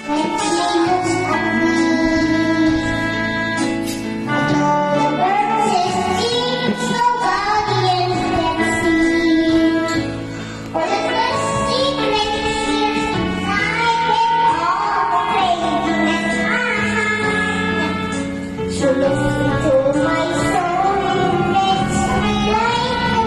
When she looks at me, I know the birds is deep, nobody else can see. For the first secret is inside with all the craziness I have. So listen to my soul and makes me like a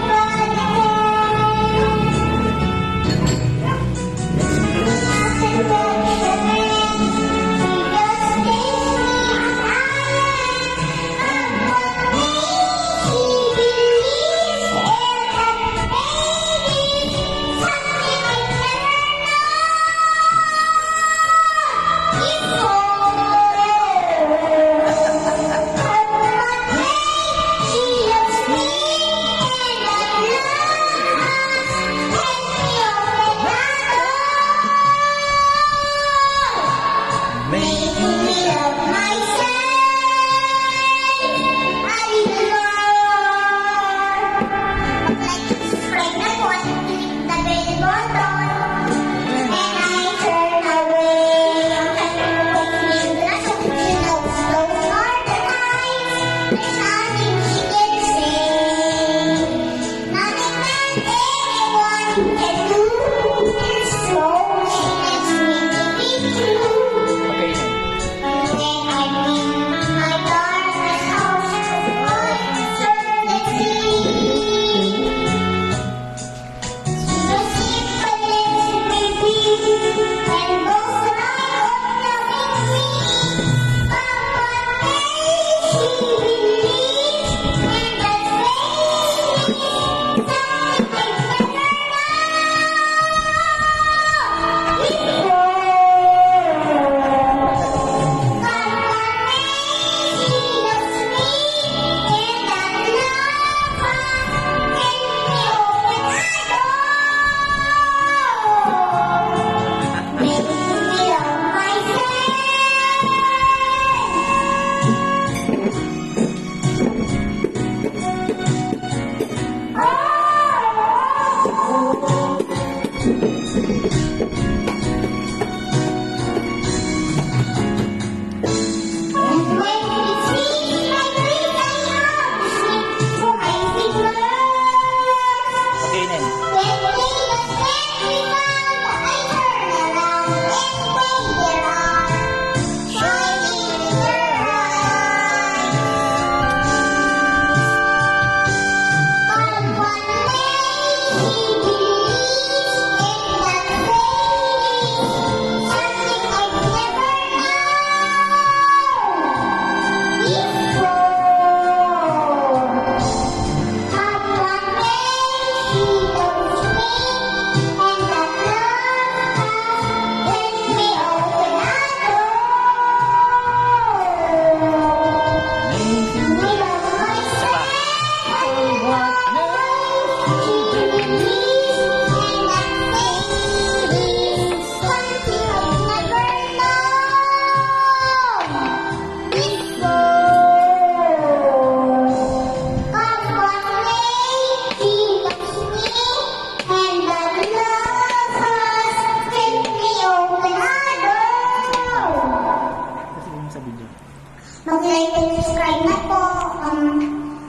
mag-like and subscribe na po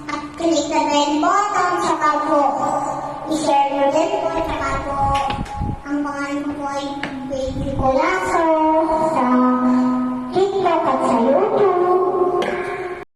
at click the bell button saka po i-share nyo din po saka po ang pangalan ko po ay Baby Colazo.